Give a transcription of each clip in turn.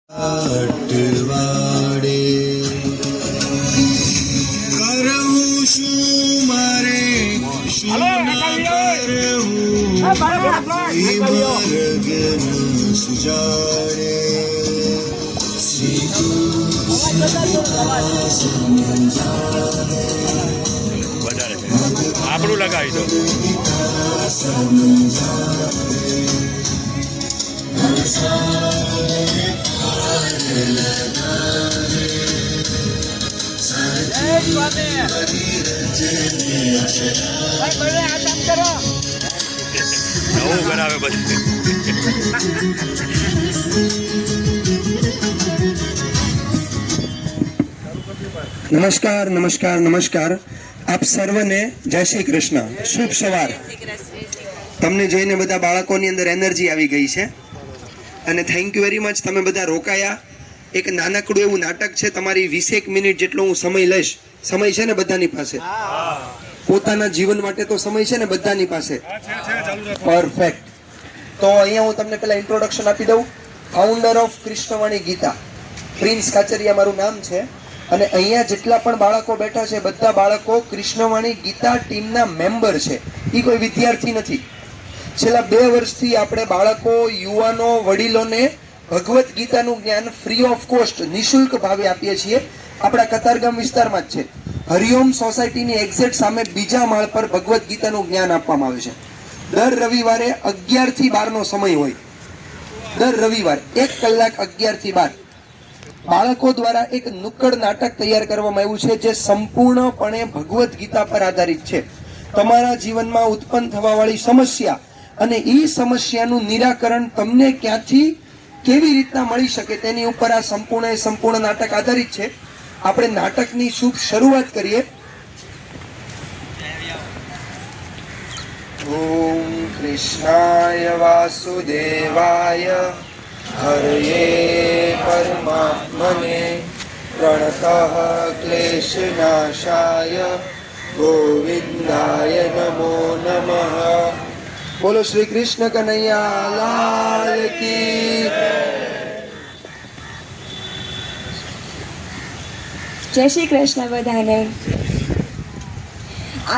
અટવાડે કરવું શું મારે શું ના કરવું એ માર્ગ સુજાડે શ્રી આપણું લગાવી દો. નવું કરાવે બધું. નમસ્કાર નમસ્કાર નમસ્કાર. આપ સર્વને જય શ્રી કૃષ્ણ. શુભ સવાર. તમને જોઈને બધા બાળકોની અંદર એનર્જી આવી ગઈ છે અને થેન્ક યુ વેરી મચ. તમે બધા રોકાયા. એક નાનકડું એવું નાટક છે, તમારી 20 મિનિટ જેટલો હું સમય લઈશ. સમય છે ને બધાની પાસે? પોતાના જીવન માટે તો સમય છે ને બધાની પાસે? પરફેક્ટ. તો અહીંયા હું તમને પેલા ઇન્ટ્રોડક્શન આપી દઉં. ફાઉન્ડર ઓફ કૃષ્ણવાણી ગીતા, પ્રિન્સ કાચરિયા મારું નામ છે. અને અહીંયા જેટલા પણ બાળકો બેઠા છે બધા બાળકો કૃષ્ણવાણી ગીતા ટીમના મેમ્બર છે. એ કોઈ વિદ્યાર્થી નથી. છેલ્લા 2 વર્ષથી આપણે બાળકો, યુવાનો, વડીલોને ભગવદ્ ગીતાનું જ્ઞાન ફ્રી ઓફ કોસ્ટ, નિઃશુલ્ક ભાવે આપીએ છીએ. આપણા કતારગામ વિસ્તારમાં જ છે. હરિઓમ સોસાયટીની એક્ઝેક્ટ સામે બીજા માળ પર ભગવદ્ ગીતાનું જ્ઞાન આપવામાં આવે છે. દર રવિવારે 11 થી 12 નો સમય હોય. દર રવિવાર 1 કલાક 11 થી 12 બાળકો દ્વારા એક નુક્કડ નાટક તૈયાર કરવામાં આવ્યું છે જે સંપૂર્ણપણે ભગવદ્ ગીતા પર આધારિત છે. તમારા જીવનમાં ઉત્પન્ન થવા વાળી સમસ્યા અને એ સમસ્યાનું નિરાકરણ તમને ક્યાંથી કેવી રીતના મળી શકે તેની ઉપર આ સંપૂર્ણ નાટક આધારિત છે. આપણે નાટકની શુભ શરૂઆત કરીએ. ઓમ કૃષ્ણાય વાસુદેવાય હરયે પરમાત્મને પ્રણતઃ ક્લેશનાશાય ગોવિંદાય નમો નમઃ. બોલો શ્રી કૃષ્ણ કનૈયા લાલ કી. જય શ્રી કૃષ્ણ બધાને.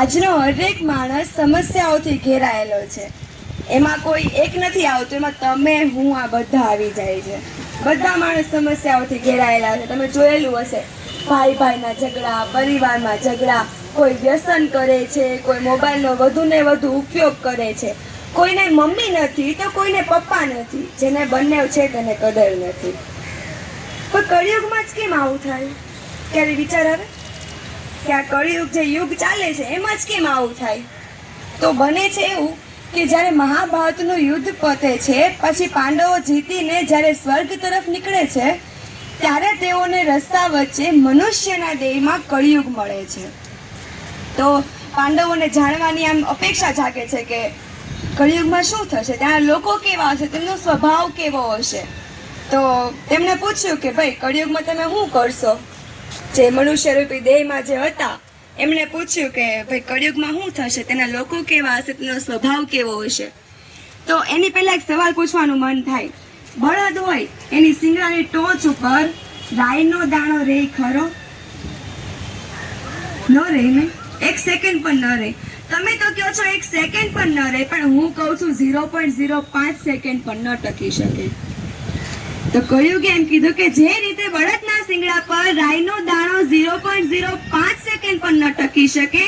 આજનો હરેક માણસ સમસ્યાઓથી ઘેરાયેલો છે. એમાં કોઈ એક નથી આવતું, એમાં તમે, હું, આ બધા આવી જાય છે. બધા માણસ સમસ્યાઓથી ઘેરાયેલા છે. તમે જોયેલું હશે, ભાઈ ભાઈના ઝઘડા, પરિવારમાં ઝઘડા, કોઈ વ્યસન કરે છે, કોઈ મોબાઈલનો વધુ ને વધુ ઉપયોગ કરે છે, કોઈને મમ્મી નથી તો કોઈને પપ્પા નથી, જેને બંને છે તેને કદર નથી. પણ કળિયુગમાં જ કેમ આવું થાય? ક્યારે વિચાર આવે કે આ કળિયુગ જે યુગ ચાલે છે એમાં જ કેમ આવું થાય? તો બને છે એવું કે જ્યારે મહાભારતનું યુદ્ધ પતે છે, પછી પાંડવો જીતીને જ્યારે સ્વર્ગ તરફ નીકળે છે ત્યારે તેઓને રસ્તા વચ્ચે મનુષ્યના દેહમાં કળિયુગ મળે છે. તો પાંડવોને જાણવાની આમ અપેક્ષા જાગે છે કે કળિયુગમાં શું થશે, ત્યાં લોકો કેવા હશે, તેમનો સ્વભાવ કેવો હશે. તો તેમને પૂછ્યું કે ભાઈ કળિયુગમાં તમે શું કરશો? જે મનુષ્યરૂપી દેહમાં જે હતા એમણે પૂછ્યું કે ભાઈ કળિયુગમાં શું થશે, તેના લોકો કેવા હશે, તેનો સ્વભાવ કેવો હશે. તો એની પહેલા એક સવાલ પૂછવાનું મન થાય. બળદ હોય એની સિંગડાની ટોચ ઉપર રાઈનો દાણો રે ખરો? ન રે ને, 1 સેકન્ડ પણ ન રહે. તમે તો કહો છો 1 સેકન્ડ પણ ન રહે, પણ હું કહું છું 0.05 સેકન્ડ પણ ન ટકી શકે. તો કળિયુગે એમ કીધું કે જે રીતે બળદના શિંગડા પર રાઈનો દાણો 0.05 સેકન્ડ પણ ન ટકી શકે,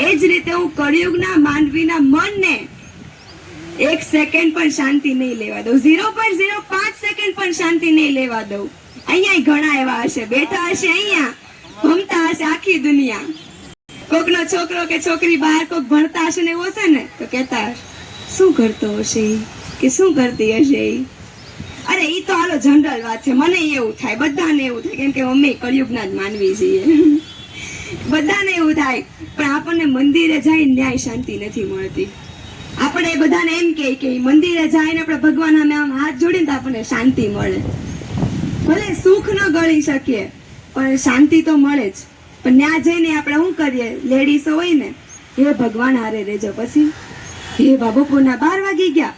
એ જ રીતે હું કળિયુગના માનવીના મનને 1 સેકન્ડ પણ શાંતિ નહીં લેવા દઉં, 0.05 સેકન્ડ પણ શાંતિ નહીં લેવા દઉં. અહીંયા ઘણા એવા હશે, બેઠા હશે અહીંયા, ભમતા હશે આખી દુનિયા. કોકનો છોકરો કે છોકરી બહાર કોક ભણતા હશે ને એવું હશે ને તો કહેતા શું કરતો હશે કે શું કરતી હશે. અરે ઈ તો હાલો જનરલ વાત છે. મને એવું થાય, બધાને એવું થાય, કેમ કે અમે કળિયુગના જ માનવી છીએ. બધાને એવું થાય, પણ આપણને મંદિરે જઈને ન્યાય શાંતિ નથી મળતી. આપણે બધાને એમ કે મંદિરે જઈને આપણે ભગવાન સામે આમ હાથ જોડીને તો આપણને શાંતિ મળે. ભલે સુખ ન ગળી શકીએ પણ શાંતિ તો મળે જ. પણ ત્યાં જઈને આપણે શું કરીએ, લેડીઝો હોય ને, હે ભગવાન હારે રહેજો, પછી હે બાબુપુરના 12 વાગી ગયા,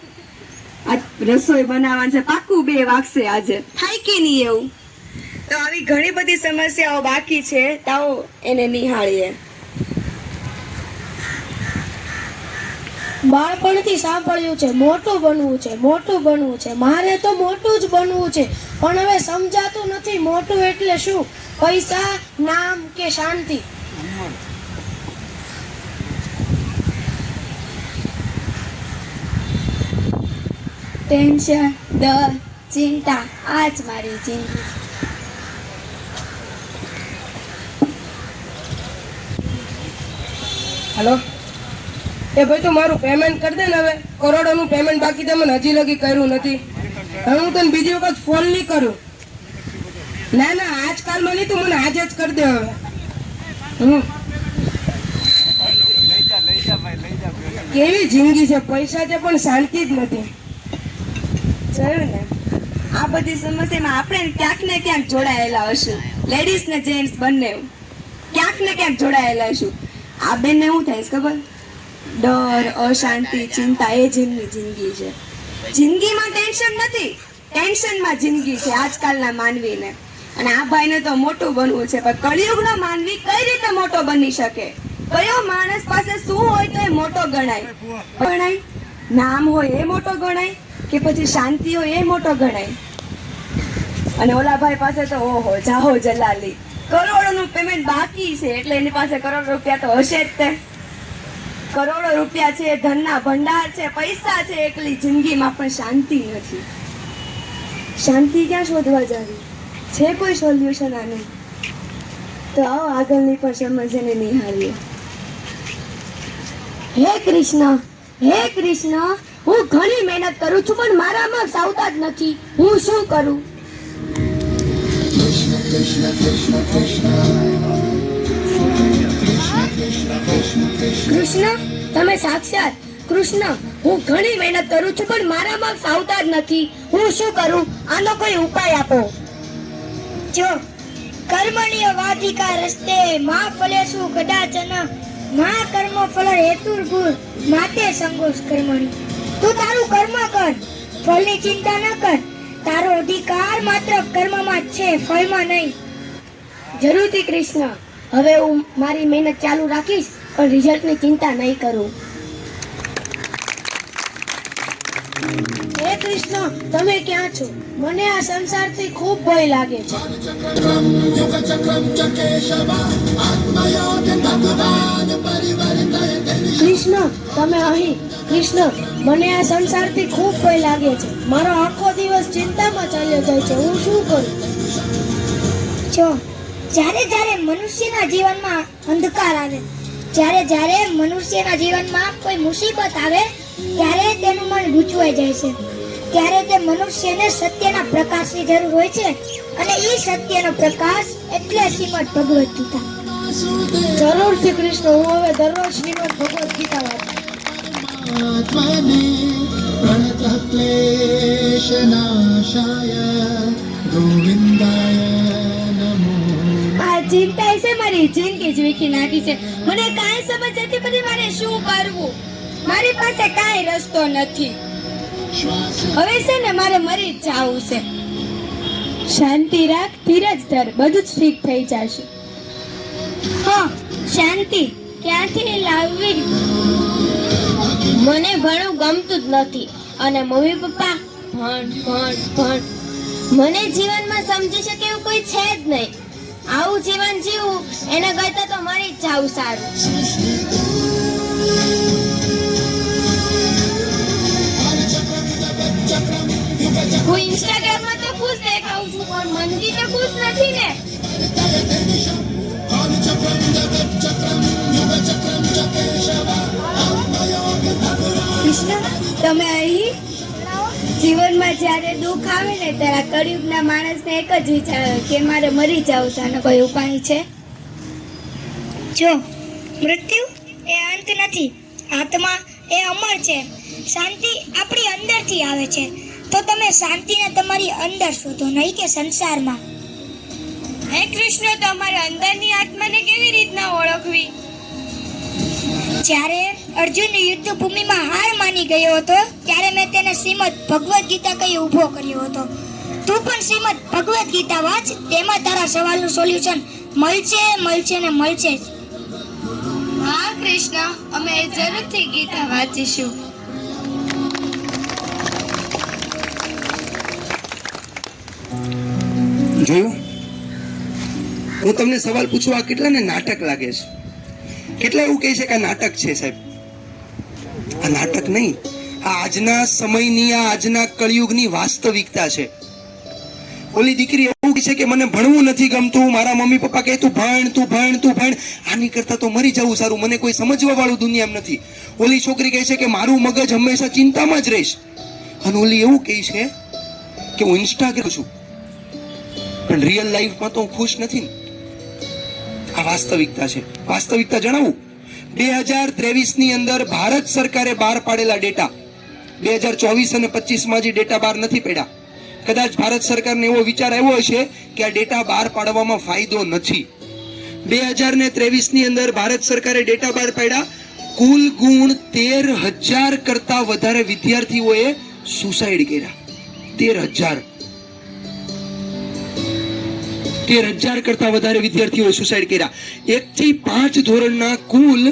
આ રસોઈ બનાવવાનું છે, પાકું 2 વાગશે આજે. થાય કે નહીં એવું? તો આવી ઘણી બધી સમસ્યાઓ બાકી છે, તાઓ એને નિહાળીએ. બાળપણથી સાંભળ્યું છે મોટું બનવું છે, મોટું બનવું છે. મારે તો મોટું જ બનવું છે, પણ હવે સમજાતું નથી મોટું એટલે શું. પૈસા, નામ કે શાંતિ? ટેન્શન, ડર, ચિંતા, આ જ મારી જિંદગી. હેલો, એ ભાઈ તું મારું પેમેન્ટ કરી દે ને. હવે કરોડોનું પેમેન્ટ બાકી છે, મને હજી લગી કર્યું નથી. હવે હું તને બીજી વખત ફોન નહીં કરું. ના ના, આજકાલમાં નહીં, તું મને આજે જ કરી દે. હવે કેવી જિંદગી છે, પૈસા છે પણ શાંતિ જ નથી. જોયું ને, આ બધી સમસ્યામાં આપણે ક્યાંક ને ક્યાંક જોડાયેલા હશું. લેડીઝ ને જેન્ટ્સ બંને ક્યાંક ને ક્યાંક જોડાયેલા હશું. આ બેનને શું થાય છે ખબર? ડર, અશાંતિ, ચિંતા, એ જ એમની જિંદગી છે. જિંદગીમાં ટેન્શન નથી, ટેન્શનમાં જિંદગી છે આજકાલના માનવીને. અને આ ભાઈને તો મોટું બનવું છે, પણ કળિયુગનો માનવી કઈ રીતે મોટો બની શકે? કયો માણસ પાસે શું હોય તો એ મોટો ગણાય? નામ હોય એ મોટો ગણાય કે પછી શાંતિ હોય એ મોટો ગણાય? અને ઓલા ભાઈ પાસે તો ઓહો જાહો જલાલી, કરોડોનું પેમેન્ટ બાકી છે, એટલે એની પાસે કરોડ રૂપિયા તો હશે જ. તે કરોડો રૂપિયા છે, ધનના ભંડાર છે, પૈસા છે, એકલી જિંદગીમાં પણ શાંતિ નથી. શાંતિ ક્યાં શોધવા જાવી? છે કોઈ સોલ્યુશન આનું? તો આવો આગળની પણ સમસ્યાને નિહાળીએ. હે કૃષ્ણ, હે કૃષ્ણ, હું ઘણી મહેનત કરું છું પણ મારા માર્ક્સ આવતા જ નથી. હું શું કરું? કૃષ્ણ, તમે સાક્ષાત કૃષ્ણ. હું ઘણી મહેનત કરું છું પણ મારા માર્ક્સ આવતા જ નથી. હું શું કરું? આનો કોઈ ઉપાય આપો. જો કર્મણ્ય વાધિકા રસ્તે મા ફલેષુ કદાચન મા કર્મ ફલ હેતુર્ભૂ માતે સંગોષ કર્મણિ. તું તારું કર્મ કર, ફળની ચિંતા ન કર. તારો અધિકાર માત્ર કર્મમાં જ છે, ફળમાં નહીં. જરૂરથી કૃષ્ણ, હવે હું મારી મહેનત ચાલુ રાખીશ પણ રિઝલ્ટની ચિંતા નહીં કરું. હે કૃષ્ણ, તમે ક્યાં છો? મને આ સંસારથી ખૂબ ભય લાગે છે. કૃષ્ણ, તમે અહીં? કૃષ્ણ, મને આ સંસારથી ખૂબ ભય લાગે છે. મારો આખો દિવસ ચિંતામાં ચાલ્યો જાય છે. હું શું કરું? જો જ્યારે જ્યારે મનુષ્યના જીવનમાં અંધકાર આવે, જ્યારે મનુષ્યના જીવનમાં કોઈ મુસીબત આવે, ત્યારે તેનું મન ગૂંચવાઈ જાય છે. ત્યારે તે મનુષ્યને સત્યના પ્રકાશની જરૂર હોય છે, અને એ સત્યનો પ્રકાશ એટલે શ્રીમદ ભગવદ ગીતા. જરૂરથી કૃષ્ણ, હું હવે દરરોજ શ્રીમદ ભગવદ ગીતા વાંચું. આ ચિંતા છે મારી જિંદગી જ વીખી નાખી છે. મને કાંઈ સમજ નથી પડી મારે શું કરવું. મારી પાસે કાંઈ રસ્તો નથી. હવે છે ને મારે મરી જ જાવું છે. શાંતિ રાખ, ધીરજ ધર, બધું જ ઠીક થઈ જશે. હા, શાંતિ ક્યાંથી લાવવી? મને ભણવું ગમતું જ નથી, અને મમ્મી પપ્પા ભણ. મને જીવનમાં સમજી શકે એવું કોઈ છે જ નહીં. આવું જીવન જીવવું એના કરતા તો મરી જ જાવું સારું. હું ઇન્સ્ટાગ્રામમાં તો ખુશ દેખાઉં છું, પણ મનથી તો ખુશ નથી ને. કૃષ્ણ, તમે અહીં? જીવનમાં જ્યારે દુઃખ આવે ને ત્યારે કળિયુગના માણસને એક જ વિચાર આવે કે મારે મરી જાવું છે. આનો કોઈ ઉપાય છે? જો મૃત્યુ એ અંત નથી, આત્મા એ અમર છે. શાંતિ આપણી અંદરથી આવે છે. તો તમે શાંતિને તમારી અંદર શોધો, નહીં કે સંસારમાં. હે કૃષ્ણ, તમારે અંદરની આત્માને કેવી રીતના ઓળખવી? જ્યારે અર્જુન યુદ્ધ ભૂમિમાં હાર માની ગયો હતો ત્યારે મેં તેને શ્રીમદ ભગવદ્ ગીતા કહી ઊભો કર્યો હતો. તું પણ શ્રીમદ ભગવદ્ ગીતા વાંચ, તેમાં તારા સવાલનું સોલ્યુશન મળશે ને મળશે જ. હા કૃષ્ણ, અમે જરૂરથી ગીતા વાંચીશું. જોયું? હું તમને સવાલ પૂછું, આ કેટલાને નાટક લાગે છે? કેટલા એવું કહે છે કે આ નાટક છે સાહેબ? આ નાટક નહીં, આ આજના સમયની, આ આજના કળિયુગની વાસ્તવિકતા છે. ઓલી દીકરી એવું કહે છે કે મને ભણવું નથી ગમતું, મારા મમ્મી પપ્પા કહે તું ભણ, આની કરતા તો મરી જવું સારું, મને કોઈ સમજવા વાળું દુનિયામાં નથી. ઓલી છોકરી કહે છે કે મારું મગજ હંમેશા ચિંતામાં જ રહીશ. અને ઓલી એવું કહે છે કે હું ઇન્સ્ટાગ્રામ છું, પણ રિયલ લાઈફમાં તો હું ખુશ નથી ને. આ વાસ્તવિકતા છે. વાસ્તવિકતા જણાવું, 2023 ની અંદર ભારત સરકારે બહાર પાડેલા ડેટા, 2024 અને 25 જે ડેટા બહાર નથી પડ્યા. કદાચ ભારત સરકારને એવો વિચાર આવ્યો હશે કે આ ડેટા બહાર પાડવામાં ફાયદો નથી. 2023 ની અંદર ભારત સરકારે ડેટા બહાર પાડ્યા, કુલ ગુણ 13,000 કરતા વધારે વિદ્યાર્થીઓએ સુસાઇડ કર્યા. 13,000 કરતા વધારે વિદ્યાર્થીઓએ સુસાઇડ કર્યા. 1 થી 5 ધોરણના કુલ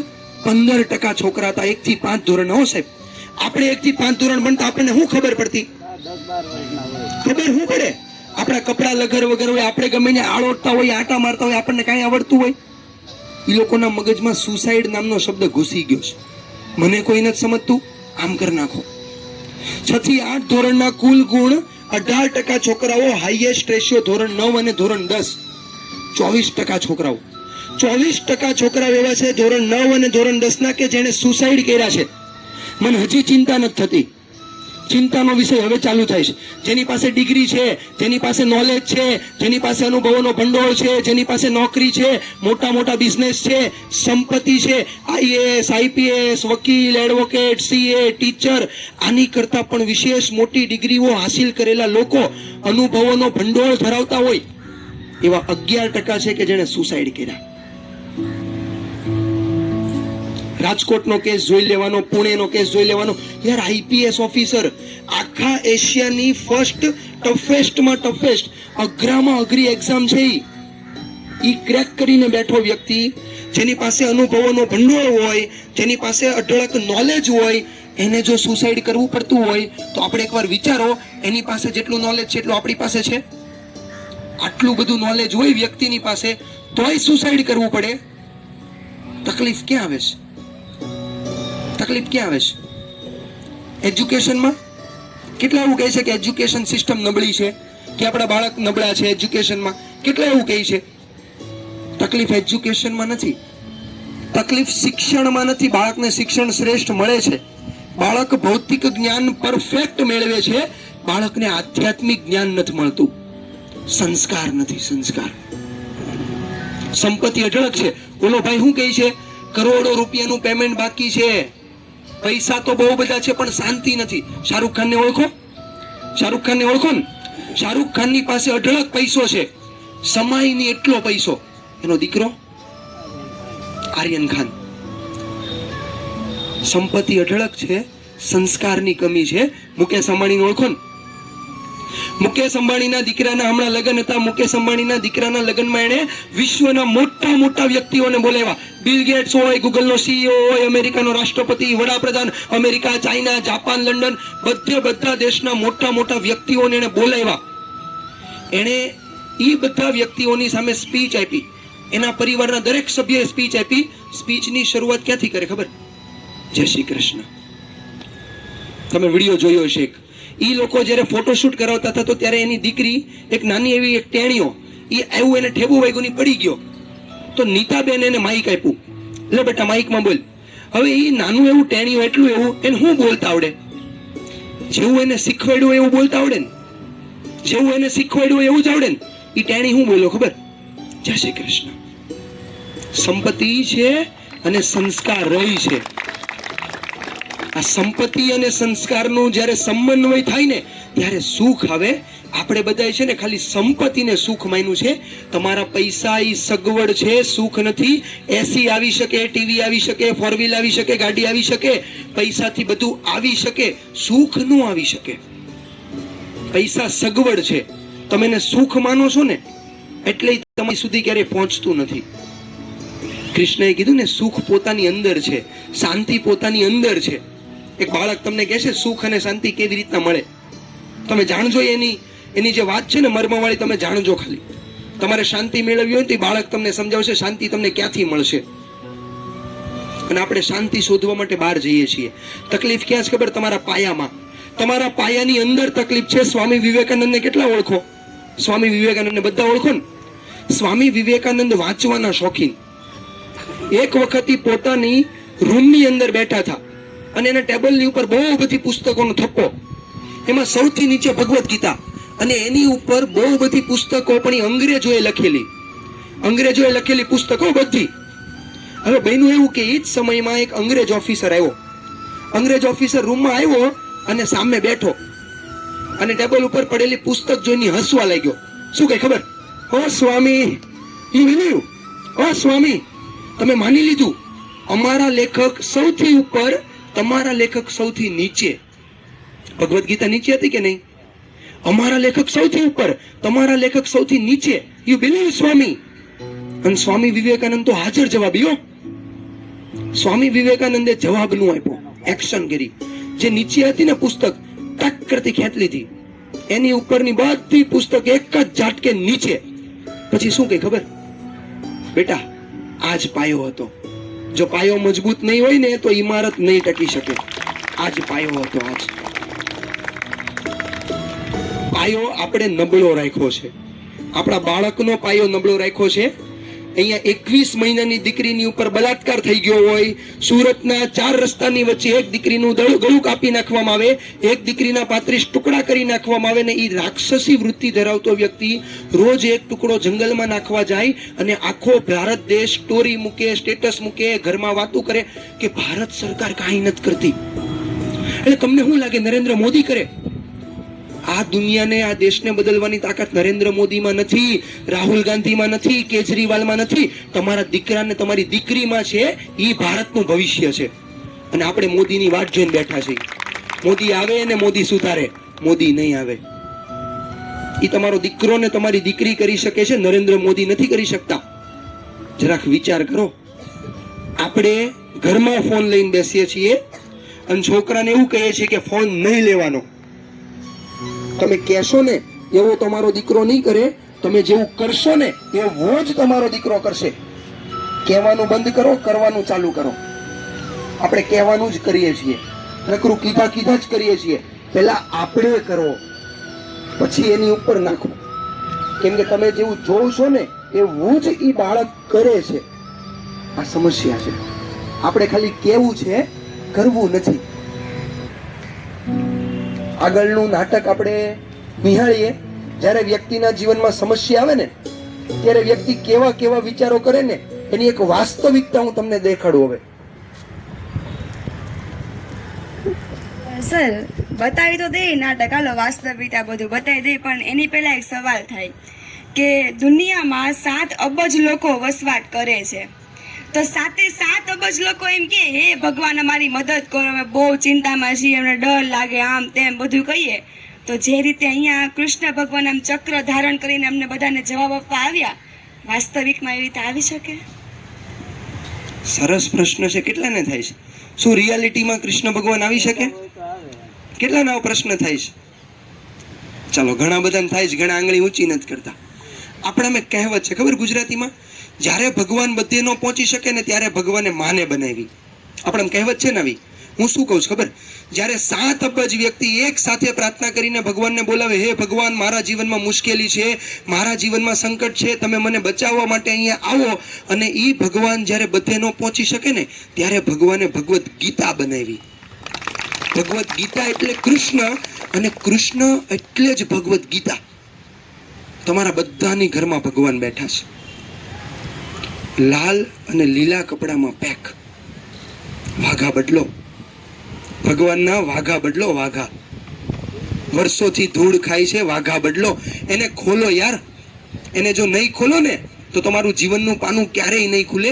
15% છોકરા હતા. 1 થી 5 ધોરણ. હો સાહેબ, આપણે 1 થી 5 ધોરણ ભણતા આપણને શું ખબર પડતી? ખબર શું પડે? આપણા કપડા લગર વગર હોય, આપણે ગમે ને આળોટતા હોય, આટા મારતા હોય, આપણને કાંઈ આવડતું હોય? એ લોકોના મગજમાં સુસાઇડ નામનો શબ્દ ઘૂસી ગયો છે. મને કોઈ નથી સમજતું, આમ કરી નાખો. 6 થી 8 ધોરણના કુલ ગુણ 18% છોકરાઓ, હાઈએસ્ટ રેશિયો ધોરણ 9 અને ધોરણ 10 24% છોકરાઓ. 24% છોકરાઓ એવા છે ધોરણ 9 અને ધોરણ 10 ના કે જેણે સુસાઇડ કર્યા છે. મને હજી ચિંતા નથી થતી. ચિંતાનો વિષય હવે ચાલુ થાય છે. જેની પાસે ડિગ્રી છે, જેની પાસે નોલેજ છે, જેની પાસે અનુભવોનો ભંડોળ છે, જેની પાસે નોકરી છે, મોટા બિઝનેસ છે, સંપત્તિ છે, આઈએએસ, આઈપીએસ, વકીલ, એડવોકેટ, સીએ, ટીચર, આની કરતા પણ વિશેષ મોટી ડિગ્રીઓ હાસિલ કરેલા લોકો, અનુભવોનો ભંડોળ ધરાવતા હોય એવા 11% છે કે જેણે સુસાઇડ કર્યા. રાજકોટનો કેસ જોઈ લેવાનો, પુણેનો કેસ જોઈ લેવાનો. યાર, આઈપીએસ ઓફિસર, આખા એશિયાની ફર્સ્ટ ટફેસ્ટ અઘરામાં અઘરી એક્ઝામ છે ઈ ક્રેક કરીને બેઠો વ્યક્તિ, જેની પાસે અનુભવોનો ભંડોળ હોય, જેની પાસે અઢળક નોલેજ હોય, એને જો સુસાઇડ કરવું પડતું હોય તો આપણે એકવાર વિચારો, એની પાસે જેટલું નોલેજ છે એટલું આપણી પાસે છે? આટલું બધું નોલેજ હોય વ્યક્તિની પાસે તોય સુસાઇડ કરવું પડે. તકલીફ ક્યાં આવે છે? એજ્યુકેશનમાં કેટલા એવું કહે છે કે એજ્યુકેશન સિસ્ટમ નબળી છે, કે આપણા બાળક નબળા છે એજ્યુકેશનમાં. કેટલા એવું કહે છે? તકલીફ એજ્યુકેશનમાં નથી, તકલીફ શિક્ષણમાં નથી. બાળકને શિક્ષણ શ્રેષ્ઠ મળે છે, બાળક ભૌતિક જ્ઞાન પરફેક્ટ મેળવે છે, બાળકને આધ્યાત્મિક જ્ઞાન નથી મળતું. સંસ્કાર નથી. સંપત્તિ અઢળક છે. ઓલો ભાઈ શું કહે છે? કરોડો રૂપિયાનું પેમેન્ટ બાકી છે, પૈસા તો બહુ બધા છે પણ શાંતિ નથી. શાહરૂખ ખાનને ઓળખો ને? શાહરૂખ ખાનની પાસે અઢળક પૈસો છે, સમાયની એટલો પૈસો. એનો દીકરો આર્યન ખાન. સંપત્તિ અઢળક છે, સંસ્કારની કમી છે. મુકેશ અંબાણીને ઓળખો ને? મુકેશ અંબાણીના દીકરાના હમણાં લગ્ન હતા. મુકેશ અંબાણીના દીકરાના લગ્નમાં એણે વિશ્વના મોટા વ્યક્તિઓને બોલાવ્યા. બિલ ગેટ્સ હોય, ગૂગલનો સીઈઓ હોય, અમેરિકાનો રાષ્ટ્રપતિ, વડાપ્રધાન, અમેરિકા, ચાઇના, જાપાન, લંડન, બધા દેશના મોટા વ્યક્તિઓને એણે બોલાવ્યા. એણે એ બધા વ્યક્તિઓની સામે સ્પીચ આપી. એના પરિવારના દરેક સભ્યએ સ્પીચ આપી. સ્પીચની શરૂઆત ક્યાંથી કરે ખબર? જય શ્રી કૃષ્ણ. તમે વિડીયો જોયો હશે. એ લોકો જ્યારે ફોટોશૂટ કરાવતા હતા તો ત્યારે એની દીકરી એક નાની એવી એક ટેણીઓ, એ એવું એને ઠેબુ વાગ્યું, પડી ગયો. તો નીતાબેન એને માઇક આપ્યું, લે બેટા માઇકમાં બોલ. હવે એ નાનું એવું ટેણીઓ, એટલું એવું એને શું બોલતા આવડે? જેવું એને શીખવાડ્યું એવું બોલતા આવડે ને? જેવું એને શીખવાડ્યું એવું જ આવડે ને? એ ટેણી શું બોલ્યો ખબર? જય શ્રી કૃષ્ણ. સંપત્તિ છે અને સંસ્કાર રહી છે. આ સંપત્તિ અને સંસ્કારનું જ્યારે સમન્વય થાય ને ત્યારે સુખ આવે, આપણે બધાએ છે ને ખાલી સંપત્તિને સુખ માન્યું છે. તમારા પૈસા એ સગવડ છે, સુખ નથી. એસી આવી શકે, ટીવી આવી શકે, ફોર વ્હીલ આવી શકે, ગાડી આવી શકે, પૈસાથી બધું આવી શકે, સુખ ન આવી શકે. પૈસા સગવડ છે, તમે એને સુખ માનો છો ને એટલે તમારી સુધી ક્યારેય પહોંચતું નથી. કૃષ્ણએ કીધું ને, સુખ પોતાની અંદર છે, શાંતિ પોતાની અંદર છે. એક બાળક તમને કહેશે સુખ અને શાંતિ કેવી રીતના મળે, તમે જાણજો. એની જે વાત છે ને મર્મવાળી, તમે જાણજો. ખાલી તમારે શાંતિ મેળવવી હોય તો બાળક તમને સમજાવશે શાંતિ તમને ક્યાંથી મળશે. અને આપણે શાંતિ શોધવા માટે બહાર જઈએ છીએ. તકલીફ ક્યાં છે ખબર? તમારા પાયામાં. તમારા પાયાની અંદર તકલીફ છે. સ્વામી વિવેકાનંદને કેટલા ઓળખો? સ્વામી વિવેકાનંદને બધા ઓળખો ને? સ્વામી વિવેકાનંદ વાંચવાના શોખીન. એક વખત પોતાની રૂમની અંદર બેઠા હતા અને એના ટેબલની ઉપર બહુ બધી પુસ્તકોનો થપ્પો. એમાં સૌથી નીચે ભગવદ્ ગીતા અને એની ઉપર બહુ બધી પુસ્તકો, પણ અંગ્રેજોએ લખેલી પુસ્તકો બધી. હવે બન્યું એવું કે એ જ સમયમાં એક અંગ્રેજ ઓફિસર આવ્યો. અંગ્રેજ ઓફિસર રૂમમાં આવ્યો અને સામે બેઠો અને ટેબલ ઉપર પડેલી પુસ્તક જોઈને હસવા લાગ્યો. શું કહે ખબર? ઓ સ્વામી, ઓ સ્વામી, તમે માની લીધું અમારા લેખક સૌથી ઉપર, તમારા લેખક સૌથી નીચે. ભગવદ્ ગીતા નીચે હતી કે નહીં? અમારા લેખક સૌથી ઉપર, તમારા લેખક સૌથી નીચે. યુ બિલીવ સ્વામી? અને સ્વામી વિવેકાનંદ તો હાજર જવાબીઓ. સ્વામી વિવેકાનંદે જવાબ નું આપ્યો, એક્શન કરી. જે નીચે હતી ને પુસ્તક, ટક કરતી ખેંચ લીધી. એની ઉપરની બધી પુસ્તક એક જ ઝાટકે નીચે. પછી શું કહે ખબર? બેટા, આજ પાયો હતો. જો પાયો મજબૂત નહીં હોય ને તો ઇમારત નહીં ટકી શકે. આજ પાયો હતો. આજ પાયો આપણે નબળો રાખ્યો છે. આપણા બાળકનો પાયો નબળો રાખ્યો છે. અહીંયા 21 મહિનાની દીકરીની ઉપર બલાત્કાર થઈ ગયો હોય, સુરતના 4 રસ્તાની વચ્ચે એક દીકરીનું ગળું કાપી નાખવામાં આવે, એક દીકરીના 35 ટુકડા કરી નાખવામાં આવે, ને એ રાક્ષસી વૃત્તિ ધરાવતો વ્યક્તિ રોજ એક ટુકડો જંગલમાં નાખવા જાય અને આખો ભારત દેશ સ્ટોરી મૂકે, સ્ટેટસ મૂકે, ઘરમાં વાતો કરે કે ભારત સરકાર કાંઈ નથી કરતી. એટલે તમને શું લાગે નરેન્દ્ર મોદી કરે? આ દુનિયાને, આ દેશને બદલવાની તાકાત નરેન્દ્ર મોદીમાં નથી, રાહુલ ગાંધીમાં નથી, કેજરીવાલમાં નથી. તમારા દીકરાને, તમારી દીકરીમાં છે. એ ભારતનું ભવિષ્ય છે. અને આપણે મોદીની વાટ જોઈને બેઠા છીએ. મોદી આવે ને મોદી સુધારે, મોદી નહીં આવે. એ તમારો દીકરો ને તમારી દીકરી કરી શકે છે, નરેન્દ્ર મોદી નથી કરી શકતા. જરાક વિચાર કરો. આપણે ઘરમાં ફોન લઈને બેસીએ છીએ અને છોકરાને એવું કહીએ છીએ કે ફોન નહીં લેવાનો. તમે કહેશો ને એવો તમારો દીકરો નહીં કરે, તમે જેવું કરશો ને એવો જ તમારો દીકરો કરશે. કહેવાનું બંધ કરો, કરવાનું ચાલુ કરો. આપણે કહેવાનું જ કરીએ છીએ, નકરું કીધા જ કરીએ છીએ. પહેલા આપણે કરો, પછી એની ઉપર નાખો. કેમ કે તમે જેવું જોશો ને એવું જ એ બાળક કરે છે. આ સમસ્યા છે. આપણે ખાલી કહેવું છે, કરવું નથી. આગળનું નાટક આપણે નિહાળીએ. જ્યારે વ્યક્તિના જીવનમાં સમસ્યા આવે ને ત્યારે વ્યક્તિ કેવા કેવા વિચારો કરે ને એની એક વાસ્તવિકતા હું તમને દેખાડું. હવે સર બતાવી તો દે નાટક, હાલો વાસ્તવિકતા બધું બતાવી દે, પણ એની પહેલા એક સવાલ થાય કે દુનિયામાં 7 અબજ લોકો વસવાટ કરે છે, તો 7 અબજ લોકો એમ કે હે ભગવાન અમારી મદદ કરો, અમે બહુ ચિંતામાં છીએ, અમને ડર લાગે, આમ તેમ બધું કહીએ. તો જે રીતે અહીંયા કૃષ્ણ ભગવાન આમ ચક્ર ધારણ કરીને અમને બધાને જવાબ આપવા આવ્યા, વાસ્તવિકમાં એવી રીતે આવી શકે? સરસ પ્રશ્ન છે. કેટલાને થાય છે? શું રિયાલિટીમાં કૃષ્ણ ભગવાન આવી શકે? કેટલાનો પ્રશ્ન થાય છે? ચાલો, ઘણા બધાને થાય છે, ઘણા આંગળી ઊંચી નથી કરતા. આપણામાં કહેવત છે ખબર ગુજરાતીમાં, જ્યારે ભગવાન બધે ન પહોંચી શકે ને ત્યારે ભગવાને માને બનાવી. આપણે કહેવત છે ને આવી. હું શું કહું છું ખબર? જ્યારે 7 અબજ વ્યક્તિ એક સાથે પ્રાર્થના કરીને ભગવાનને બોલાવે, હે ભગવાન મારા જીવનમાં મુશ્કેલી છે, મારા જીવનમાં સંકટ છે, તમે મને બચાવવા માટે અહીંયા આવો, અને એ ભગવાન જ્યારે બધે ન પહોંચી શકે ને ત્યારે ભગવાને ભગવદ્ ગીતા બનાવી. ભગવદ્ ગીતા એટલે કૃષ્ણ, અને કૃષ્ણ એટલે જ ભગવદ્ ગીતા. તમારા બધાની ઘરમાં ભગવાન બેઠા છે, લાલ અને લીલા કપડામાં પેક. વાઘા બદલો, ભગવાનના વાઘા બદલો. વાઘા વર્ષોથી ધૂળ ખાય છે વાઘા બદલો, એને ખોલો યાર. એને જો નહીં ખોલો ને તો તમારું જીવનનું પાનું ક્યારેય નહીં ખુલે.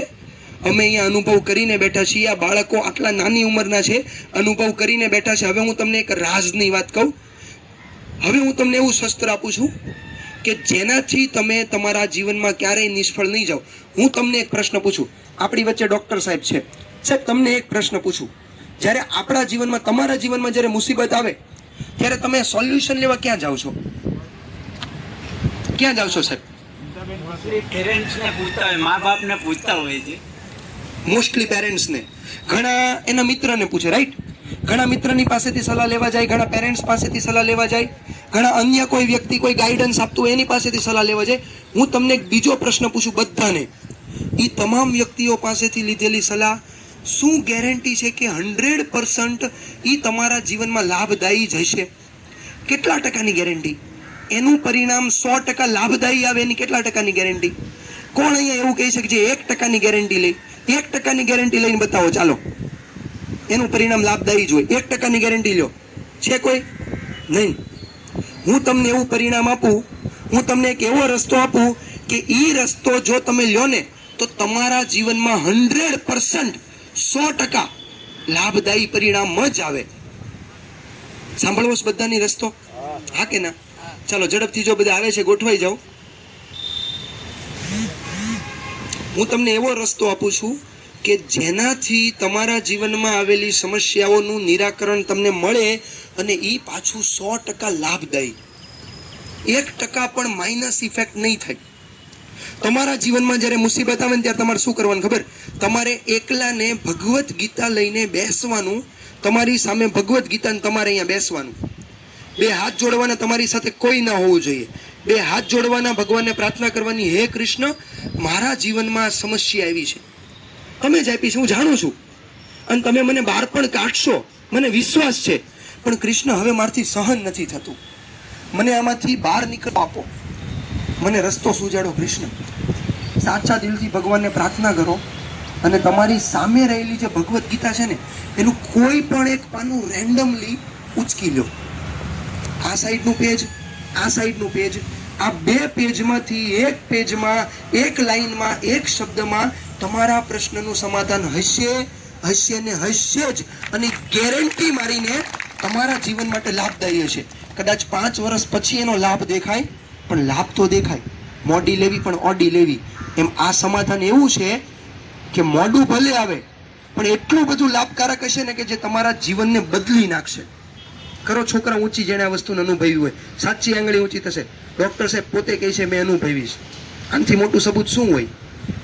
અમે અહીંયા અનુભવ કરીને બેઠા છીએ. આ બાળકો આટલા નાની ઉંમરના છે, અનુભવ કરીને બેઠા છે. હવે હું તમને એક રાજની વાત કહું. હવે હું તમને એવું શસ્ત્ર આપું છું કે જેનાથી તમે તમારા જીવનમાં ક્યારેય નિષ્ફળ નહીં જાઓ. હું તમને એક પ્રશ્ન પૂછું. આપણી વચ્ચે ડોક્ટર સાહેબ છે. સાહેબ, તમને એક પ્રશ્ન પૂછું. જ્યારે આપણા જીવનમાં, તમારા જીવનમાં જ્યારે મુસીબત આવે ત્યારે તમે સોલ્યુશન લેવા ક્યાં જાઓ છો? ક્યાં જાઓ છો સાહેબ? પેરેન્ટ્સને પૂછતા હોય, મા બાપને પૂછતા હોય છે. મોસ્ટલી પેરેન્ટ્સને. ઘણા એના મિત્રને પૂછે, રાઈટ? ઘણા મિત્રની પાસેથી સલાહ લેવા જાય, ઘણા પેરેન્ટ્સ પાસેથી સલાહ લેવા જાય, ઘણા અન્ય કોઈ વ્યક્તિ કોઈ ગાઈડન્સ આપતું હોય એની પાસેથી સલાહ લેવા જાય. હું તમને એક બીજો પ્રશ્ન પૂછું બધાને. એ તમામ વ્યક્તિઓ પાસેથી લીધેલી સલાહ શું ગેરંટી છે કે 100% એ તમારા જીવનમાં લાભદાયી જ હશે? કેટલા ટકાની ગેરંટી? એનું પરિણામ 100% લાભદાયી આવે એની કેટલા ટકાની ગેરંટી? કોણ અહીંયા એવું કહી શકે જે 1%ની ગેરંટી લે? 1%ની ગેરંટી લઈને બતાવો ચાલો. એનું પરિણામ લાભદાયી જ હોય. 1%ની ગેરંટી લ્યો. છે કોઈ? નહીં. હું તમને એવું પરિણામ આપું, હું તમને એક એવો રસ્તો આપું કે એ રસ્તો જો તમે લ્યો ને તો તમારા જીવનમાં 100% 100% લાભદાયી પરિણામ જ આવે. સાંભળવો છે બધાની રસ્તો? હા કે ના? ચાલો ઝડપથી જો બધા આવે છે ગોઠવાઈ જાઓ. હું તમને એવો રસ્તો આપું છું કે જેનાથી તમારા જીવનમાં આવેલી સમસ્યાઓનું નિરાકરણ તમને મળે અને એ પાછું 100% લાભદાયી. 1% પણ માઇનસ ઇફેક્ટ નહીં થાય. તમારા જીવનમાં જ્યારે મુસીબત આવે ને ત્યારે તમારે શું કરવાનું ખબર? તમારે એકલાને ભગવદ્ ગીતા લઈને બેસવાનું. તમારી સામે ભગવદ્ ગીતાને તમારે અહીંયા બેસવાનું. 2 હાથ જોડવાના, તમારી સાથે કોઈ ના હોવું જોઈએ. 2 હાથ જોડવાના, ભગવાનને પ્રાર્થના કરવાની, હે કૃષ્ણ, મારા જીવનમાં સમસ્યા આવી છે, તમે જ આપી છે, હું જાણું છું, અને તમે મને બહાર પણ કાઢશો, મને વિશ્વાસ છે, પણ કૃષ્ણ હવે મારાથી સહન નથી થતું, મને આમાંથી બહાર નીકળવા આપો, મને રસ્તો સૂજાડો કૃષ્ણ. સાચા દિલથી ભગવાનને પ્રાર્થના કરો અને તમારી સામે રહેલી જે ભગવદ્ ગીતા છે ને એનું કોઈ પણ એક પાનું રેન્ડમલી ઉચકી લો. આ સાઈડનું પેજ, આ સાઈડનું પેજ, આ 2 પેજમાંથી એક પેજમાં, એક લાઈનમાં, એક શબ્દમાં તમારા પ્રશ્નનું સમાધાન હશે, હશે ને હશે જ. અને ગેરંટી મારીને તમારા જીવન માટે લાભદાયી હશે. કદાચ 5 વર્ષ પછી એનો લાભ દેખાય, પણ લાભ તો દેખાય. મોડી લેવી પણ ઓડી લેવી, એમ આ સમાધાન એવું છે કે મોડું ભલે આવે પણ એટલું બધું લાભકારક હશે ને કે જે તમારા જીવનને બદલી નાખશે. કરો છોકરા ઊંચી, જેણે આ વસ્તુને અનુભવ્યું હોય, સાચી આંગળી ઊંચી થશે. ડૉક્ટર સાહેબ પોતે કહે છે મેં અનુભવીશ. આનાથી મોટું સબૂત શું હોય?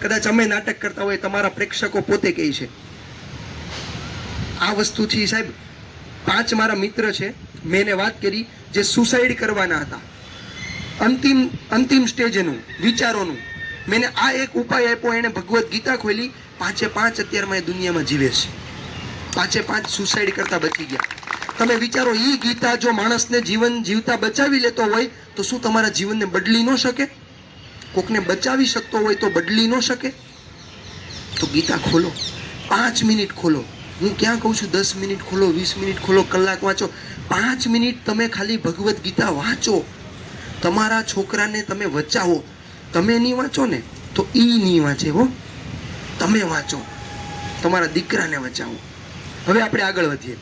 કદાચ અમે નાટક કરતા હોય, તમારા પ્રેક્ષકો પોતે કહે છે. આ વસ્તુથી સાહેબ 5 મારા મિત્ર છે, મેં એને વાત કરી જે સુસાઇડ કરવાના હતા, અંતિમ સ્ટેજ એનું વિચારોનું. મેં આ એક ઉપાય આપ્યો, એને ભગવદ્ ગીતા ખોલી. 5 અત્યારમાં એ દુનિયામાં જીવે છે. 5 સુસાઇડ કરતા બચી ગયા. તમે વિચારો, એ ગીતા જો માણસને જીવન જીવતા બચાવી લેતો હોય તો શું તમારા જીવનને બદલી ન શકે? કોકને બચાવી શકતો હોય તો બદલી ન શકે? તો ગીતા ખોલો, 5 મિનિટ ખોલો. હું ક્યાં કહું છું 10 મિનિટ ખોલો, 20 મિનિટ ખોલો, કલાક વાંચો. 5 મિનિટ તમે ખાલી ભગવદ્ ગીતા વાંચો. તમારા છોકરાને તમે વચાવો. તમે નહીં વાંચો ને તો એ નહીં વાંચે હો. તમે વાંચો, તમારા દીકરાને વચાવો. હવે આપણે આગળ વધીએ.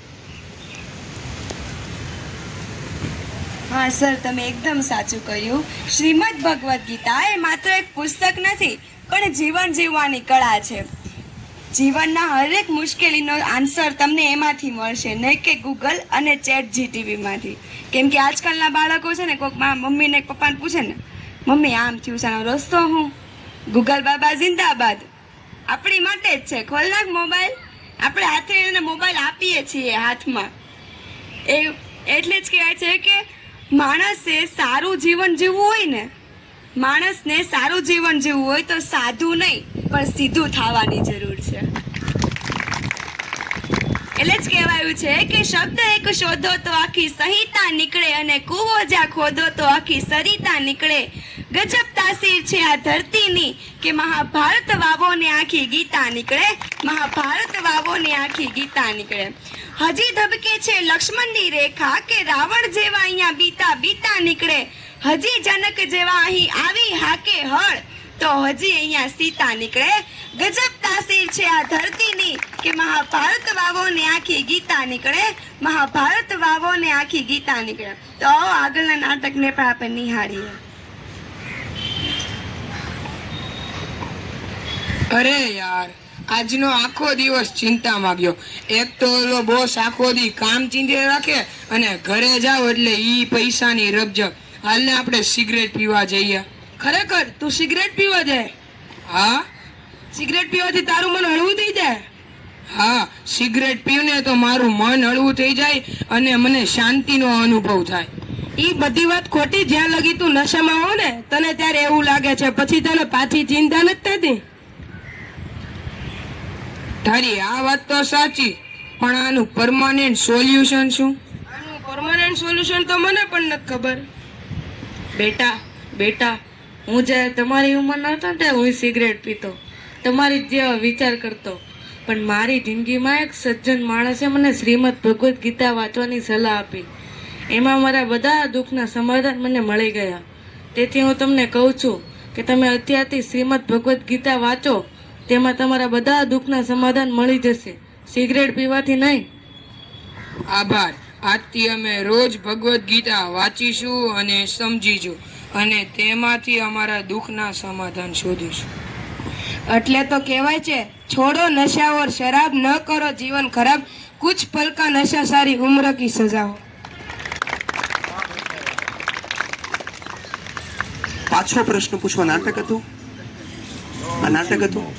હા સર, તમે એકદમ સાચું કહ્યું. શ્રીમદ ભગવદ્ ગીતા એ માત્ર એક પુસ્તક નથી, પણ જીવન જીવવાની કળા છે. જીવનના હરેક મુશ્કેલીનો આન્સર તમને એમાંથી મળશે, નહીં કે ગૂગલ અને ChatGPTમાંથી. કેમ કે આજકાલના બાળકો છે ને, કોઈક મમ્મીને પપ્પાને પૂછે ને, મમ્મી આમ થયું છે, આનો રસ્તો હું? ગૂગલ બાબા જિંદાબાદ. આપણી માટે જ છે. ખોલ નાખ મોબાઈલ. આપણે હાથે એને મોબાઈલ આપીએ છીએ હાથમાં. એટલે જ કહેવાય છે કે માણસે સારું જીવન જીવવું હોય ને, માણસને સારું જીવન જીવવું હોય તો સાદું નહીં પણ સીધું થવાની જરૂર છે. એટલે જ કહેવાયું છે કે શબ્દ એક શોધો તો આખી સંહિતા નીકળે, અને કૂવો જ્યાં ખોદો તો આખી સરિતા નીકળે. ગજબ તાસીર છે આ ધરતીની કે મહાભારત વાવો ને આખી ગીતા નીકળે, મહાભારત વાવો ને આખી ગીતા નીકળે. હજી ધબકે છે લક્ષ્મણની રેખા કે રાવણ જેવા અહીંયા બીતા બીતા નીકળે. હજી જનક જેવા અહીં આવી હાકે હળ તો હજી અહીંયા સીતા નીકળે. ગજબ તાસીર છે આ ધરતીની કે મહાભારત વાવો ને આખી ગીતા નીકળે. મહાભારત વાવો ને આખી ગીતા નીકળે. તો આવો આગળના નાટકને પણ આપણે નિહાળીએ. અરે યાર, આજનો આખો દિવસ ચિંતામાં ગયો. એક તો ઓલો બોસ આખો દી કામ ચીંધે રાખે અને ઘરે જાવ એટલે ઈ પૈસાની રબજબ. હાલને આપણે સિગરેટ પીવા જઈએ. ખરેખર તું સિગરેટ પીવા જાય? હા, સિગરેટ પીવાથી તારું મન હળવું થઈ જાય? હા, સિગરેટ પીવને તો મારું મન હળવું થઈ જાય અને મને શાંતિનો અનુભવ થાય. ઈ બધી વાત ખોટી. જ્યાં લગી તું નશામાં હો ને તને ત્યારે એવું લાગે છે, પછી તને પાછી ચિંતા નથી થતી. તારી આ વાત તો સાચી, પણ આનું પરમાનન્ટ સોલ્યુશન શું? આનું પરમાનન્ટ સોલ્યુશન તો મને પણ નથી ખબર. બેટા હું જ્યારે તમારી ઉંમરનો હતો ને ત્યારે હું સિગરેટ પીતો, તમારી જેવા વિચાર કરતો. પણ મારી જિંદગીમાં એક સજ્જન માણસે મને શ્રીમદ ભગવદ્ ગીતા વાંચવાની સલાહ આપી. એમાં મારા બધા દુઃખના સમાધાન મને મળી ગયા. તેથી હું તમને કહું છું કે તમે અત્યારથી શ્રીમદ ભગવદ્ ગીતા વાંચો. તેમાં તમારા બધા દુઃખના સમાધાન મળી જશે, સિગરેટ પીવાથી નહીં. આભાર. આજથી અમે રોજ ભગવદ્ ગીતા વાંચીશું અને સમજીશું અને તેમાંથી અમારા દુઃખના સમાધાન શોધીશું. એટલે તો કહેવાય છે, છોડો નશા ઓર શરાબ, ન કરો જીવન ખરાબ, કુછ પલ કા નશા સારી ઉમ્ર કી સજા હો. પાછો પ્રશ્ન પૂછવા નાટક હતું? આ નાટક હતું?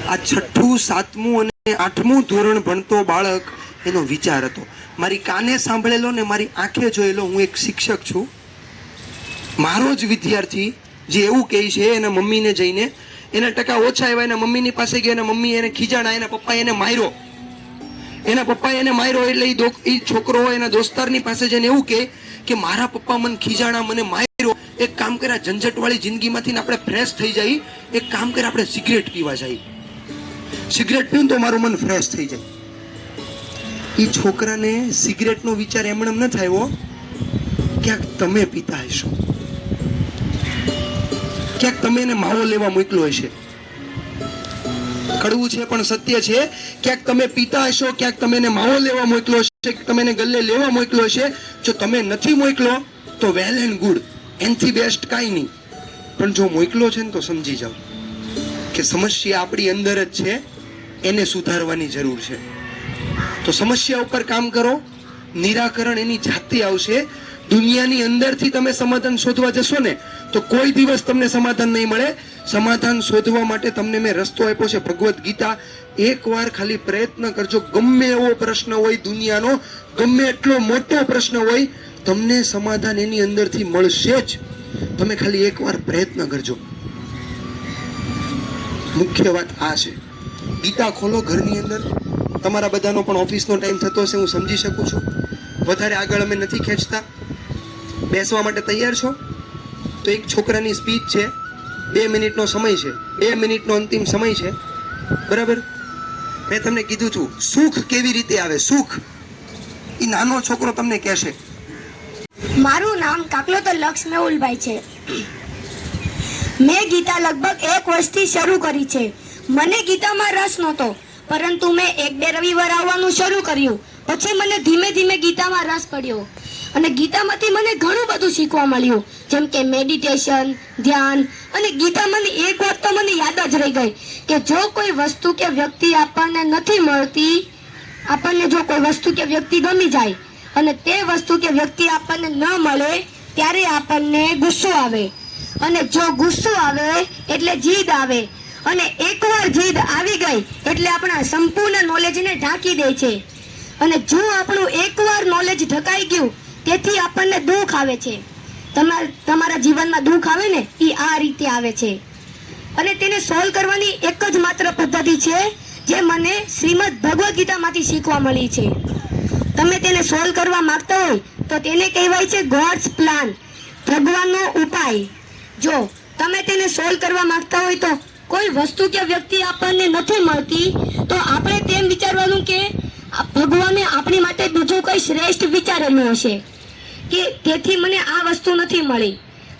આ 6ઠું 7મું અને 8મું ધોરણ ભણતો બાળક એનો વિચાર હતો. મારી કાને સાંભળેલો ને મારી આંખે જોયેલો. હું એક શિક્ષક છું. મારો જ વિદ્યાર્થી જે એવું કહે છે એના મમ્મીને જઈને, એના ટકા ઓછા આવ્યા, એના મમ્મીની પાસે ગયો, એના મમ્મી એને ખીજાણા, એના પપ્પાએ એને માર્યો. એના પપ્પાએ એને માર્યો એટલે એ છોકરો એના દોસ્તારની પાસે જઈને એવું કહે કે મારા પપ્પા મને ખીજાણા, મને માર્યો. એક કામ કરે, આ ઝંઝટવાળી જિંદગીમાંથી આપણે ફ્રેશ થઈ જાય. એક કામ કરે, આપણે સિગરેટ પીવા જઈએ. સિગરેટ પીવું તો મારું મન ફ્રેશ થઈ જાય. એ છોકરાને સિગરેટનો વિચાર એમણે ન થયો. ક્યાંક તમે પીતા હશો, ક્યાંક તમે એને માવો લેવા મોકલો હશે. કડવું છે પણ સત્ય છે. ક્યાંક તમે પીતા હશો, ક્યાંક તમે એને માવો લેવા મોકલો હશે, તમે એને ગલ્લે લેવા મોકલો હશે. જો તમે નથી મોકલો તો વેલ એન્ડ ગુડ, એનથી બેસ્ટ કાંઈ નહીં. પણ જો મોકલો છે ને તો સમજી જાઓ કે સમસ્યા આપણી અંદર જ છે, એને સુધારવાની જરૂર છે. તો સમસ્યા ઉપર કામ કરો, નિરાકરણ એની જાતે આવશે. દુનિયાની અંદરથી તમે સમાધાન શોધવા જશો ને તો કોઈ દિવસ તમને સમાધાન નહીં મળે. સમાધાન શોધવા માટે તમને મેં રસ્તો આપ્યો છે, ભગવદ્ ગીતા. એકવાર ખાલી પ્રયત્ન કરજો. ગમે એવો પ્રશ્ન હોય દુનિયાનો, ગમે એટલો મોટો પ્રશ્ન હોય, તમને સમાધાન એની અંદરથી મળશે જ. તમે ખાલી એકવાર પ્રયત્ન કરજો. મુખ્ય વાત આ છે. ગીતા ખોલો ઘરની અંદર. તમારા બધાનો પણ ઓફિસનો ટાઈમ થતો હશે, હું સમજી શકું છું. વધારે આગળ અમે નથી ખેંચતા. બેસવા માટે તૈયાર છો? તો એક છોકરાની સ્પીચ છે, 2 મિનિટનો સમય છે, 2 મિનિટનો અંતિમ સમય છે, બરાબર? મેં તમને કીધું હતું સુખ કેવી રીતે આવે. સુખ એ નાનો છોકરો તમને કહેશે. મારું નામ કાકલોતર લક્ષ મેહુલભાઈ છે. મેં ગીતા લગભગ 1 વર્ષથી શરૂ કરી છે. મને ગીતામાં રસ નહોતો, પરંતુ મેં 1-2 રવિવાર આવવાનું શરૂ કર્યું. પછી મને ધીમે ધીમે ગીતામાં રસ પડ્યો અને ગીતામાંથી મને ઘણું બધું શીખવા મળ્યું, જેમ કે મેડિટેશન, ધ્યાન. અને ગીતામાંની એક વાત તો મને યાદ જ રહી ગઈ કે જો કોઈ વસ્તુ કે વ્યક્તિ આપણને નથી મળતી, આપણને જો કોઈ વસ્તુ કે વ્યક્તિ ગમી જાય અને તે વસ્તુ કે વ્યક્તિ આપણને ન મળે ત્યારે આપણને ગુસ્સો આવે. અને જો ગુસ્સો આવે એટલે જીદ આવે. અને એકવાર જીદ આવી ગઈ એટલે આપણા સંપૂર્ણ નોલેજને ઢાંકી દે છે. અને જો આપણું એકવાર નોલેજ ઢકાઈ ગયું તેથી આપણને દુઃખ આવે છે. તમારા જીવનમાં દુઃખ આવે ને એ આ રીતે આવે છે. અને તેને સોલ્વ કરવાની એક જ માત્ર પદ્ધતિ છે જે મને શ્રીમદ ભગવદ્ ગીતામાંથી શીખવા મળી છે. તમે તેને સોલ્વ કરવા માંગતા હોય તો તેને કહેવાય છે ગોડ્સ પ્લાન, ભગવાનનો ઉપાય. જો તમે તેને સોલ્વ કરવા માંગતા હોય તો કોઈ વસ્તુ કે વ્યક્તિ આપણને નથી મળતી તો આપણે તેમ વિચારવાનું કે ભગવાને આપણી માટે બીજું કઈ શ્રેષ્ઠ વિચારેલું હશે કે તેથી મને આ વસ્તુ નથી મળી,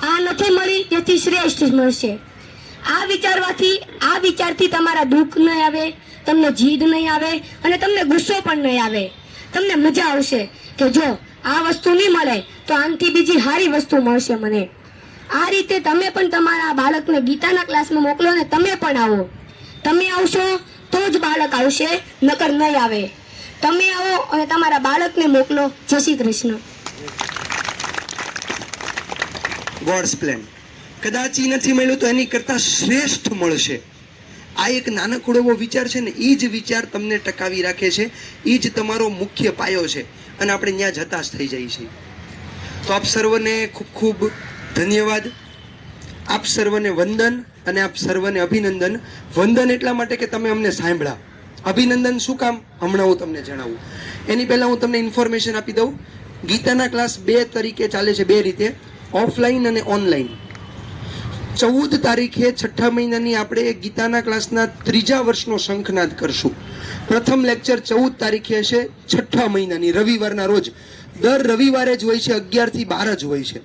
આ નથી મળી તેથી શ્રેષ્ઠ મળશે. આ વિચારથી તમારા દુઃખ નહીં આવે, તમને જીદ નહીં આવે અને તમને ગુસ્સો પણ નહીં આવે. તમને મજા આવશે કે જો આ વસ્તુ નહીં મળે તો આનાથી બીજી સારી વસ્તુ મળશે મને. આ રીતે તમે પણ તમારા બાળકને ગીતાના ક્લાસમાં મોકલો ને તમે પણ આવો. તમે આવશો તો જ બાળક આવશે, નકર નહીં આવે. તમે આવો અને તમારા બાળકને મોકલો. જય શ્રી કૃષ્ણ. Gods plan. કદાચ ઈ નથી મળ્યું તો એની કરતાં શ્રેષ્ઠ મળશે. આ એક નાનકડો એવો વિચાર છે ને, એ જ વિચાર તમને ટકાવી રાખે છે, એ જ તમારો મુખ્ય પાયો છે અને આપણે ત્યાં જ હતાશ થઈ જઈએ છીએ. તો આપ સર્વને ખૂબ ખૂબ ધન્યવાદ, આપ સર્વને વંદન અને આપ સર્વને અભિનંદન. વંદન એટલા માટે કે તમે અમને સાંભળ્યા. અભિનંદન શું કામ, હમણાં હું તમને જણાવું. એની પહેલાં હું તમને ઇન્ફોર્મેશન આપી દઉં. ગીતાના ક્લાસ 2 તરીકે ચાલે છે, 2 રીતે, ઓફલાઈન અને ઓનલાઈન. 14 તારીખે 6ઠા મહિનાની આપણે ગીતાના ક્લાસના 3જા વર્ષનો શંખનાદ કરશું. પ્રથમ લેક્ચર 14 તારીખે હશે 6ઠા મહિનાની રવિવારના રોજ. દર રવિવારે જ હોય છે, 11 થી 12 જ હોય છે.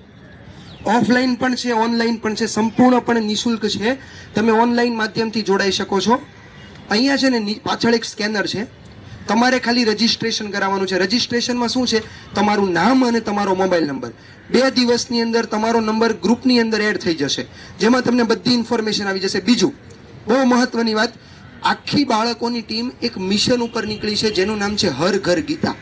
ઓફલાઈન પણ છે, ઓનલાઈન પણ છે, સંપૂર્ણપણે નિઃશુલ્ક છે. તમે ઓનલાઈન માધ્યમથી જોડાઈ શકો છો. અહીંયા છે ને પાછળ એક સ્કેનર છે, તમારે ખાલી રજીસ્ટ્રેશન કરાવવાનું છે. રજીસ્ટ્રેશનમાં શું છે, તમારું નામ અને તમારો મોબાઈલ નંબર. 2 દિવસની અંદર તમારો નંબર ગ્રુપની અંદર એડ થઈ જશે, જેમાં તમને બધી ઇન્ફોર્મેશન આવી જશે. બીજું બહુ મહત્વની વાત, આખી બાળકોની ટીમ એક મિશન ઉપર નીકળી છે જેનું નામ છે હર ઘર ગીતા.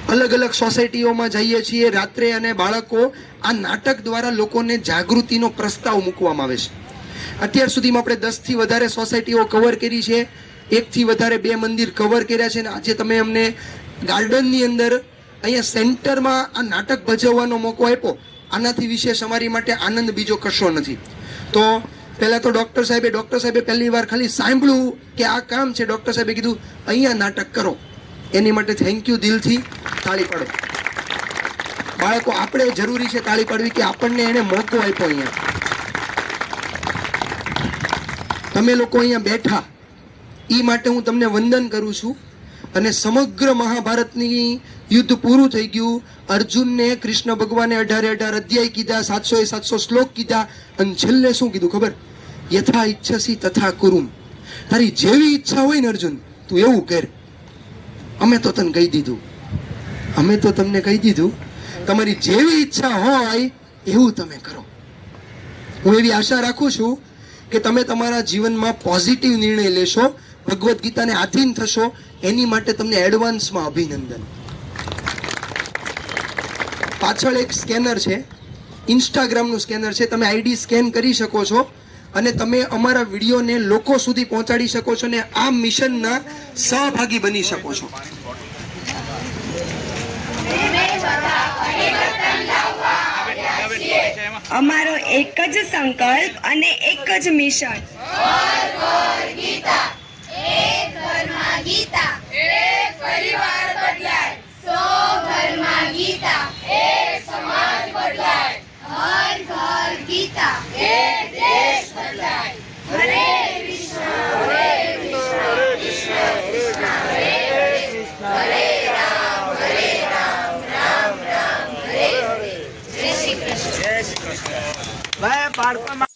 અલગ અલગ સોસાયટીઓમાં જઈએ છીએ રાત્રે અને બાળકો આ નાટક દ્વારા લોકોને જાગૃતિનો પ્રસ્તાવ મૂકવામાં આવે છે. અત્યાર સુધીમાં આપણે 10 થી વધારે સોસાયટીઓ કવર કરી છે, 1 થી વધારે 2 મંદિર કવર કર્યા છે. અને આજે તમે અમને ગાર્ડનની અંદર અહીંયા સેન્ટરમાં આ નાટક ભજવવાનો મોકો આપ્યો. આનાથી વિશેષ અમારી માટે આનંદ બીજો કશો નથી. તો પહેલાં તો ડૉક્ટર સાહેબે પહેલી વાર ખાલી સાંભળ્યું કે આ કામ છે, ડૉક્ટર સાહેબે કીધું અહીંયા નાટક કરો. એની માટે થેન્ક યુ, દિલથી તાળી પાડો. બાળકો, આપણે જરૂરી છે તાળી પાડવી કે આપણને એને મોકો આપ્યો. અહીંયા તમે લોકો અહીંયા બેઠા, એ માટે હું તમને વંદન કરું છું. અને સમગ્ર મહાભારતની યુદ્ધ પૂરું થઈ ગયું. અર્જુનને કૃષ્ણ ભગવાને 18 અધ્યાય કીધા, 700 શ્લોક કીધા, અને છેલ્લે શું કીધું ખબર? યથા ઈચ્છસી તથા કુરુમ. તારી જેવી ઈચ્છા હોય ને અર્જુન, તું એવું કર. અમે તો તને કહી દીધું, તમારી જેવી ઈચ્છા હોય એવું તમે કરો. હું એવી આશા રાખું છું કે તમે તમારા જીવનમાં પોઝિટિવ નિર્ણય લેશો, ભગવદ્ ગીતાને આધીન થશો. એની માટે તમને એડવાન્સમાં અભિનંદન. પાછળ એક સ્કેનર છે, ઇન્સ્ટાગ્રામનું સ્કેનર છે, તમે આઈડી સ્કેન કરી શકો છો અને તમે અમારા વિડીયોને લોકો સુધી પહોંચાડી શકો છો ને આ મિશનના સહભાગી બની શકો છો. અમારો એક જ સંકલ્પ અને એક જ મિશન. ભાઈ બાળકો